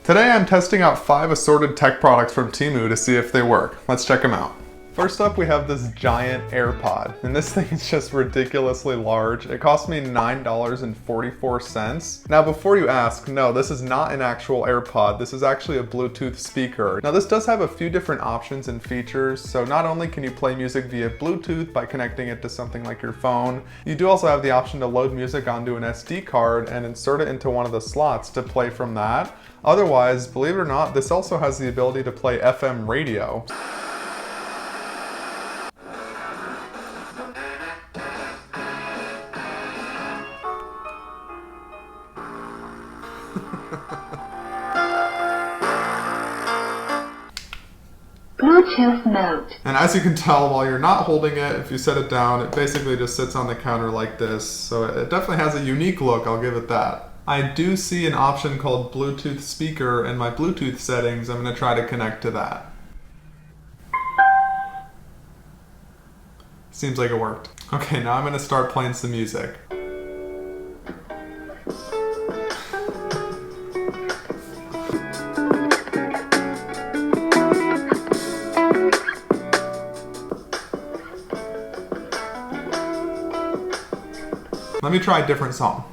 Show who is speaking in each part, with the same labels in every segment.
Speaker 1: Today I'm testing out 5 assorted tech products from Temu to see if they work. Let's check them out. First up, we have this giant AirPod, and this thing is just ridiculously large. It cost me $9.44. Now before you ask, no, this is not an actual AirPod, this is actually a Bluetooth speaker. Now this does have a few different options and features, so not only can you play music via Bluetooth by connecting it to something like your phone, you do also have the option to load music onto an SD card and insert it into one of the slots to play from that. Otherwise, believe it or not, this also has the ability to play FM radio.
Speaker 2: Bluetooth mode.
Speaker 1: And as you can tell, while you're not holding it, if you set it down, it basically just sits on the counter like this. So it definitely has a unique look, I'll give it that. I do see an option called Bluetooth speaker in my Bluetooth settings. I'm going to try to connect to that. Seems like it worked. Okay, now I'm going to start playing some music. Let me try a different song.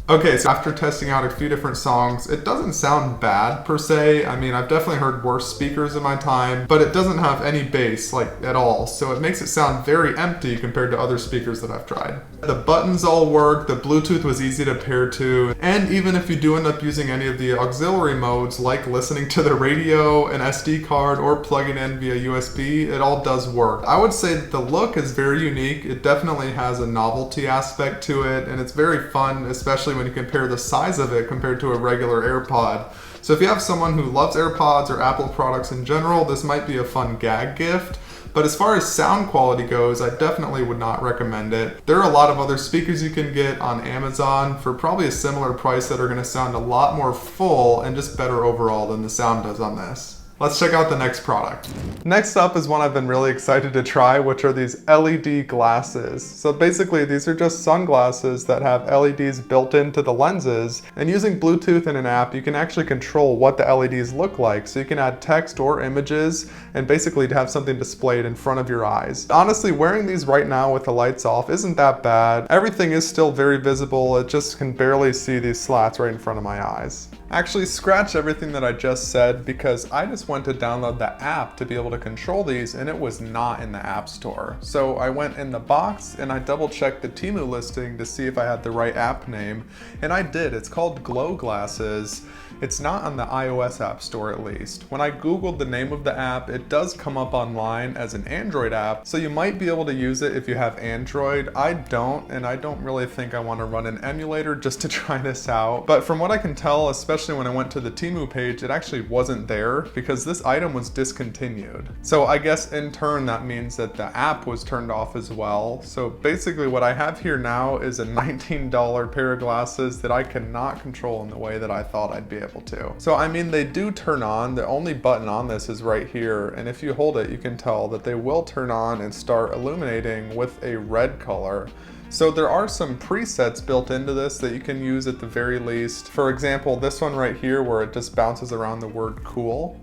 Speaker 1: Okay, so after testing out a few different songs, it doesn't sound bad per se. I mean, I've definitely heard worse speakers in my time, but it doesn't have any bass, like, at all. So it makes it sound very empty compared to other speakers that I've tried. The buttons all work, the Bluetooth was easy to pair to, and even if you do end up using any of the auxiliary modes, like listening to the radio, an SD card, or plugging in via USB, it all does work. I would say that the look is very unique. It definitely has a novelty aspect to it, and it's very fun, especially when you compare the size of it compared to a regular AirPod. So if you have someone who loves AirPods or Apple products in general, this might be a fun gag gift. But as far as sound quality goes, I definitely would not recommend it. There are a lot of other speakers you can get on Amazon for probably a similar price that are going to sound a lot more full and just better overall than the sound does on this. Let's check out the next product. Next up is one I've been really excited to try, which are these LED glasses. So basically these are just sunglasses that have LEDs built into the lenses, and using Bluetooth in an app you can actually control what the LEDs look like. So you can add text or images and basically have something displayed in front of your eyes. Honestly, wearing these right now with the lights off isn't that bad. Everything is still very visible, it just can barely see these slats right in front of my eyes. Actually, scratch everything that I just said because I just went to download the app to be able to control these and it was not in the App Store. So I went in the box and I double checked the Temu listing to see if I had the right app name, and I did. It's called Glow Glasses. It's not on the iOS App Store at least. When I googled the name of the app, it does come up online as an Android app, so you might be able to use it if you have Android. I don't, and I don't really think I want to run an emulator just to try this out. But from what I can tell, especially when I went to the Temu page, it actually wasn't there because this item was discontinued. So I guess in turn that means that the app was turned off as well. So basically what I have here now is a $19 pair of glasses that I cannot control in the way that I thought I'd be able to. So I mean, they do turn on. The only button on this is right here, and if you hold it you can tell that they will turn on and start illuminating with a red color. So there are some presets built into this that you can use at the very least. For example, this one right here where it just bounces around the word cool.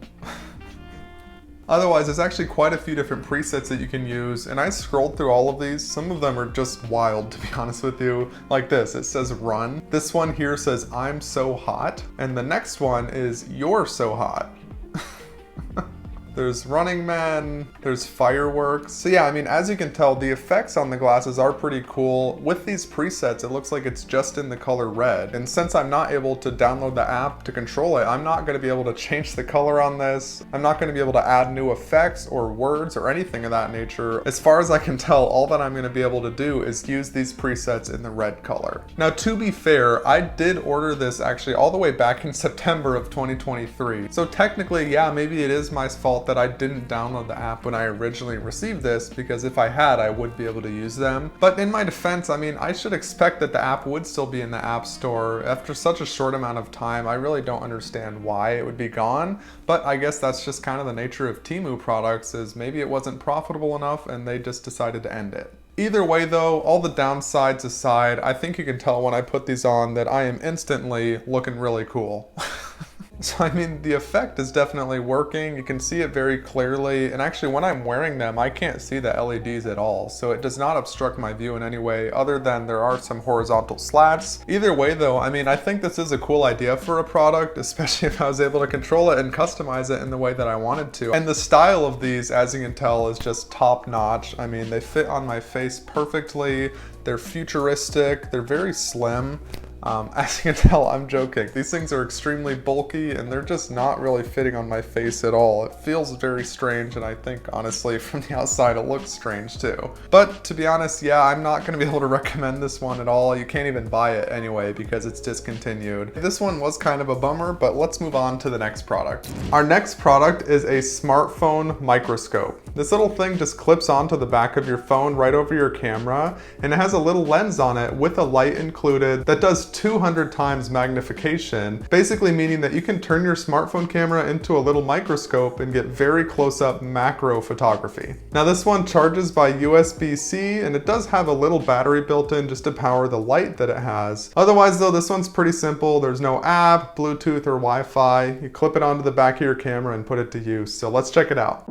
Speaker 1: Otherwise, there's actually quite a few different presets that you can use, and I scrolled through all of these. Some of them are just wild, to be honest with you. Like this, it says run. This one here says I'm so hot, and the next one is you're so hot. There's Running Man, there's fireworks. So yeah, I mean, as you can tell, the effects on the glasses are pretty cool. With these presets, it looks like it's just in the color red. And since I'm not able to download the app to control it, I'm not gonna be able to change the color on this. I'm not gonna be able to add new effects or words or anything of that nature. As far as I can tell, all that I'm gonna be able to do is use these presets in the red color. Now, to be fair, I did order this actually all the way back in September of 2023. So technically, yeah, maybe it is my fault that I didn't download the app when I originally received this, because if I had, I would be able to use them. But in my defense, I mean, I should expect that the app would still be in the App Store. After such a short amount of time, I really don't understand why it would be gone, but I guess that's just kind of the nature of Temu products, is maybe it wasn't profitable enough and they just decided to end it. Either way though, all the downsides aside, I think you can tell when I put these on that I am instantly looking really cool. So I mean, the effect is definitely working. You can see it very clearly, and actually when I'm wearing them, I can't see the LEDs at all, so it does not obstruct my view in any way other than there are some horizontal slats. Either way though, I mean, I think this is a cool idea for a product, especially if I was able to control it and customize it in the way that I wanted to. And the style of these, as you can tell, is just top notch. I mean, they fit on my face perfectly. They're futuristic, they're very slim. As you can tell, I'm joking. These things are extremely bulky and they're just not really fitting on my face at all. It feels very strange, and I think honestly from the outside it looks strange too. But to be honest, yeah, I'm not going to be able to recommend this one at all. You can't even buy it anyway because it's discontinued. This one was kind of a bummer, but let's move on to the next product. Our next product is a smartphone microscope. This little thing just clips onto the back of your phone right over your camera, and it has a little lens on it with a light included that does 200 times magnification, basically meaning that you can turn your smartphone camera into a little microscope and get very close-up macro photography. Now this one charges by USB-C, and it does have a little battery built in just to power the light that it has. Otherwise though, this one's pretty simple. There's no app, Bluetooth, or Wi-Fi. You clip it onto the back of your camera and put it to use. So let's check it out.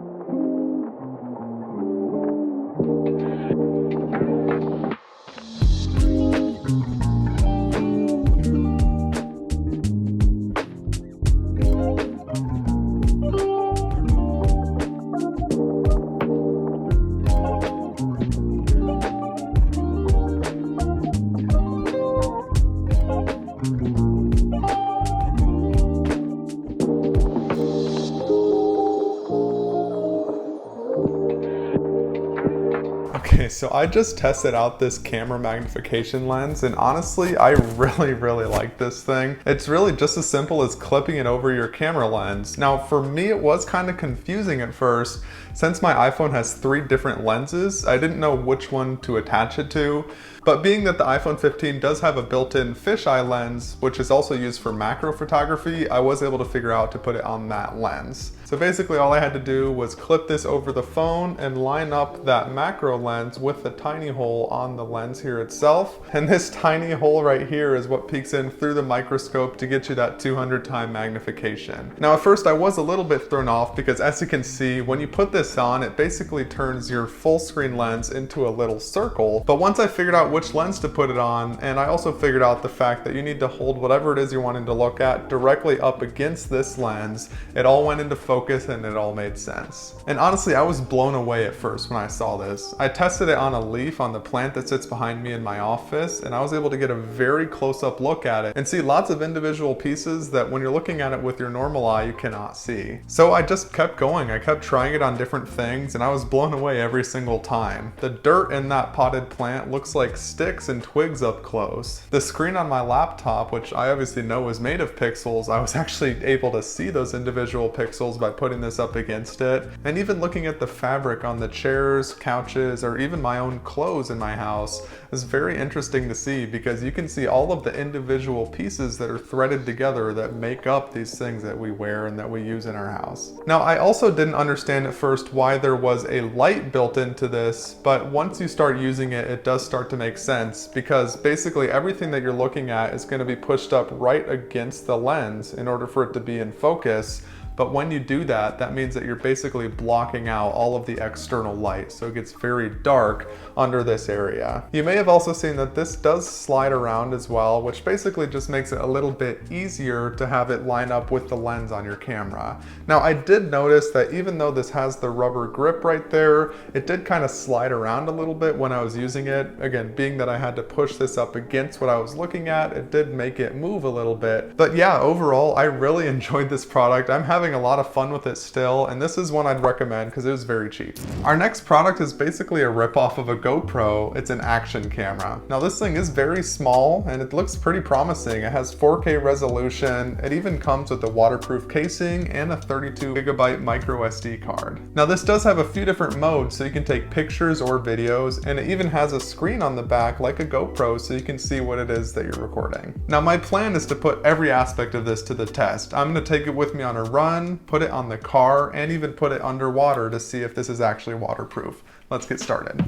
Speaker 1: Okay, so I just tested out this camera magnification lens, and honestly, I really like this thing. It's really just as simple as clipping it over your camera lens. Now, for me, it was kind of confusing at first. Since my iPhone has 3 different lenses, I didn't know which one to attach it to. But being that the iPhone 15 does have a built-in fisheye lens, which is also used for macro photography, I was able to figure out to put it on that lens. So basically all I had to do was clip this over the phone and line up that macro lens with the tiny hole on the lens here itself. And this tiny hole right here is what peeks in through the microscope to get you that 200 time magnification. Now at first I was a little bit thrown off because, as you can see, when you put this on, it basically turns your full screen lens into a little circle. But once I figured out which lens to put it on, and I also figured out the fact that you need to hold whatever it is you're wanting to look at directly up against this lens, it all went into focus and it all made sense. And honestly, I was blown away at first when I saw this. I tested it on a leaf on the plant that sits behind me in my office, and I was able to get a very close-up look at it and see lots of individual pieces that when you're looking at it with your normal eye, you cannot see. So I just kept going. I kept trying it on different things, and I was blown away every single time. The dirt in that potted plant looks like sticks and twigs up close. The screen on my laptop, which I obviously know is made of pixels, I was actually able to see those individual pixels by putting this up against it. And even looking at the fabric on the chairs, couches, or even my own clothes in my house is very interesting to see, because you can see all of the individual pieces that are threaded together that make up these things that we wear and that we use in our house. Now, I also didn't understand at first why there was a light built into this, but once you start using it, it does start to make sense, because basically everything that you're looking at is going to be pushed up right against the lens in order for it to be in focus. But when you do that, that means that you're basically blocking out all of the external light, so it gets very dark under this area. You may have also seen that this does slide around as well, which basically just makes it a little bit easier to have it line up with the lens on your camera. Now, I did notice that even though this has the rubber grip right there, it did kind of slide around a little bit when I was using it. Again, being that I had to push this up against what I was looking at, it did make it move a little bit. But yeah, overall, I really enjoyed this product. I'm having a lot of fun with it still, and this is one I'd recommend because it was very cheap. Our next product is basically a ripoff of a GoPro. It's an action camera. Now this thing is very small and it looks pretty promising. It has 4K resolution. It even comes with a waterproof casing and a 32GB micro SD card. Now this does have a few different modes, so you can take pictures or videos, and it even has a screen on the back like a GoPro so you can see what it is that you're recording. Now my plan is to put every aspect of this to the test. I'm going to take it with me on a run, put it on the car, and even put it underwater to see if this is actually waterproof. Let's get started.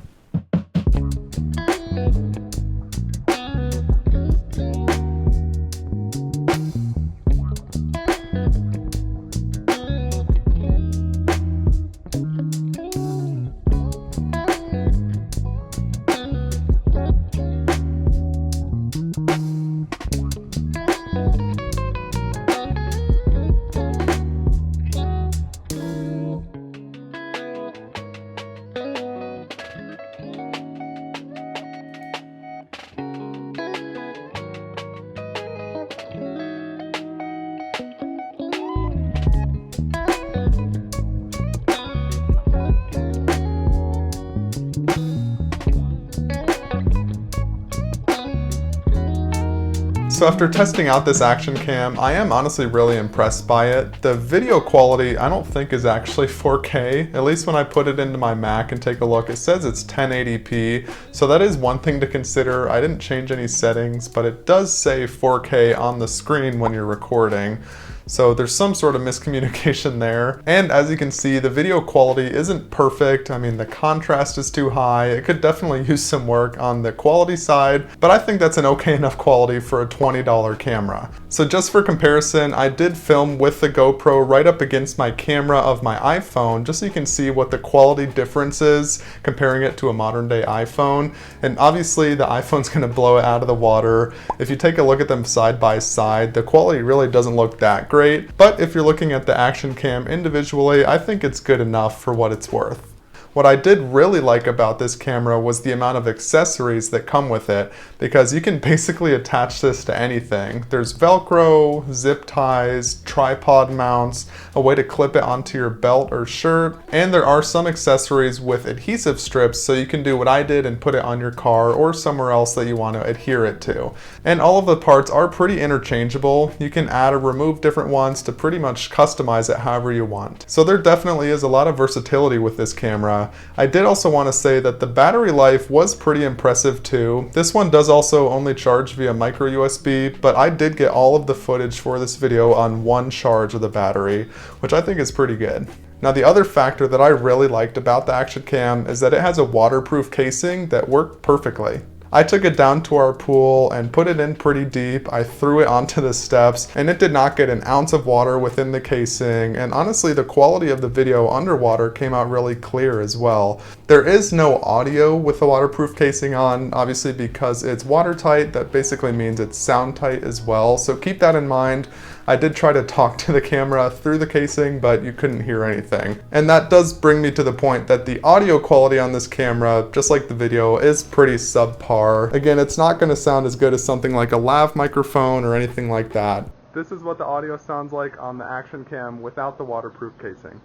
Speaker 1: So after testing out this action cam, I am honestly really impressed by it. The video quality I don't think is actually 4K, at least when I put it into my Mac and take a look. It says it's 1080p, so that is one thing to consider. I didn't change any settings, but it does say 4K on the screen when you're recording. So there's some sort of miscommunication there. And as you can see, the video quality isn't perfect. I mean, the contrast is too high. It could definitely use some work on the quality side, but I think that's an okay enough quality for a $20 camera. So just for comparison, I did film with the GoPro right up against my camera of my iPhone, just so you can see what the quality difference is comparing it to a modern day iPhone. And obviously the iPhone's gonna blow it out of the water. If you take a look at them side by side, the quality really doesn't look that great, but if you're looking at the action cam individually, I think it's good enough for what it's worth. What I did really like about this camera was the amount of accessories that come with it, because you can basically attach this to anything. There's Velcro, zip ties, tripod mounts, a way to clip it onto your belt or shirt, and there are some accessories with adhesive strips, so you can do what I did and put it on your car or somewhere else that you want to adhere it to. And all of the parts are pretty interchangeable. You can add or remove different ones to pretty much customize it however you want. So there definitely is a lot of versatility with this camera. I did also want to say that the battery life was pretty impressive too. This one does also only charge via micro USB, but I did get all of the footage for this video on one charge of the battery, which I think is pretty good. Now the other factor that I really liked about the action cam is that it has a waterproof casing that worked perfectly. I took it down to our pool and put it in pretty deep. I threw it onto the steps and it did not get an ounce of water within the casing, and honestly the quality of the video underwater came out really clear as well. There is no audio with the waterproof casing on, obviously because it's watertight. That basically means it's sound tight as well, so keep that in mind. I did try to talk to the camera through the casing, but you couldn't hear anything. And that does bring me to the point that the audio quality on this camera, just like the video, is pretty subpar. Again, it's not going to sound as good as something like a lav microphone or anything like that. This is what the audio sounds like on the action cam without the waterproof casing.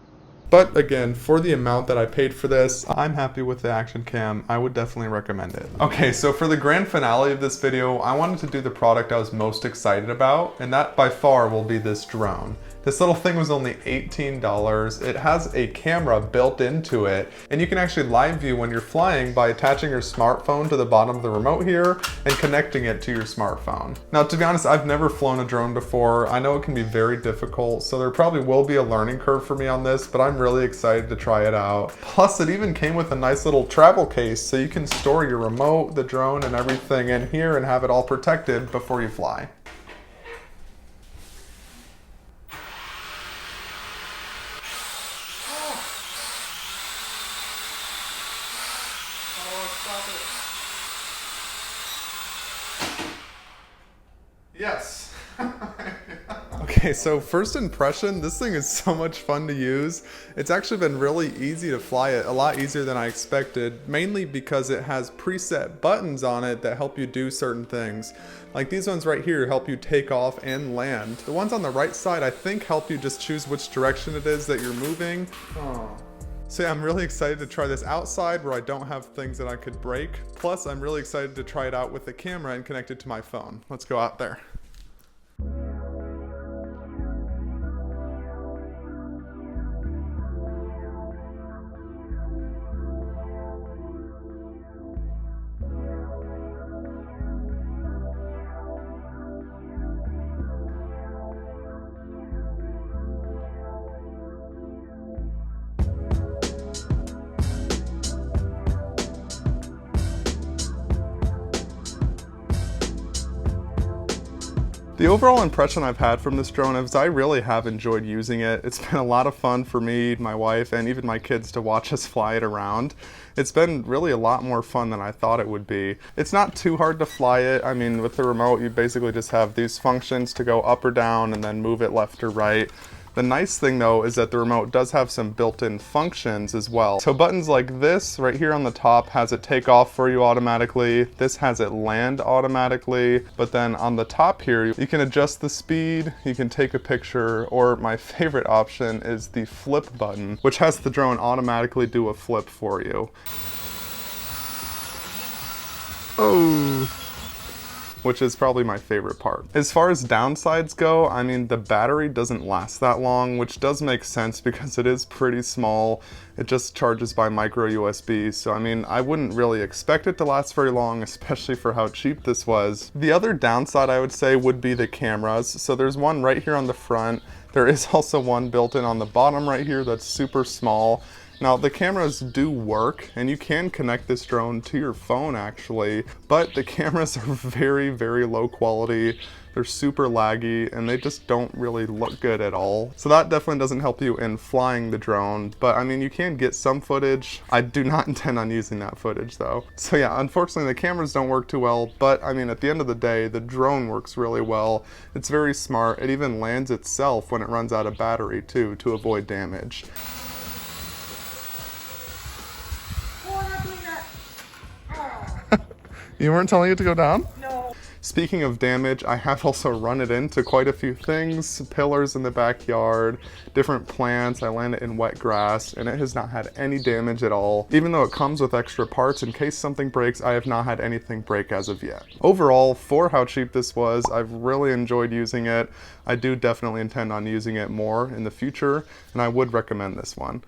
Speaker 1: But again, for the amount that I paid for this, I'm happy with the action cam. I would definitely recommend it. Okay, so for the grand finale of this video, I wanted to do the product I was most excited about, and that by far will be this drone. This little thing was only $18. It has a camera built into it, and you can actually live view when you're flying by attaching your smartphone to the bottom of the remote here and connecting it to your smartphone. Now, to be honest, I've never flown a drone before. I know it can be very difficult, so there probably will be a learning curve for me on this, but I'm really excited to try it out. Plus, it even came with a nice little travel case, so you can store your remote, the drone, and everything in here and have it all protected before you fly. Yes. Okay, so first impression, this thing is so much fun to use. It's actually been really easy to fly it, a lot easier than I expected, mainly because it has preset buttons on it that help you do certain things. Like these ones right here help you take off and land. The ones on the right side, I think, help you just choose which direction it is that you're moving. So yeah, I'm really excited to try this outside where I don't have things that I could break. Plus, I'm really excited to try it out with the camera and connect it to my phone. Let's go out there. The overall impression I've had from this drone is I really have enjoyed using it. It's been a lot of fun for me, my wife, and even my kids to watch us fly it around. It's been really a lot more fun than I thought it would be. It's not too hard to fly it. I mean, with the remote, you basically just have these functions to go up or down and then move it left or right. The nice thing though is that the remote does have some built-in functions as well. So buttons like this right here on the top has it take off for you automatically. This has it land automatically. But then on the top here, you can adjust the speed, you can take a picture, or my favorite option is the flip button, which has the drone automatically do a flip for you. Oh. which is probably my favorite part. As far as downsides go, I mean, the battery doesn't last that long, which does make sense because it is pretty small. It just charges by micro USB, so I mean, I wouldn't really expect it to last very long, especially for how cheap this was. The other downside I would say would be the cameras. So there's one right here on the front. There is also one built in on the bottom right here that's super small. Now the cameras do work and you can connect this drone to your phone actually, but the cameras are very, very low quality. They're super laggy and they just don't really look good at all. So that definitely doesn't help you in flying the drone, but I mean, you can get some footage. I do not intend on using that footage though. So yeah, unfortunately the cameras don't work too well, but I mean, at the end of the day, the drone works really well. It's very smart. It even lands itself when it runs out of battery too, to avoid damage. You weren't telling it to go down?
Speaker 3: No.
Speaker 1: Speaking of damage, I have also run it into quite a few things. Pillars in the backyard, different plants. I landed in wet grass and it has not had any damage at all. Even though it comes with extra parts in case something breaks, I have not had anything break as of yet. Overall, for how cheap this was, I've really enjoyed using it. I do definitely intend on using it more in the future and I would recommend this one.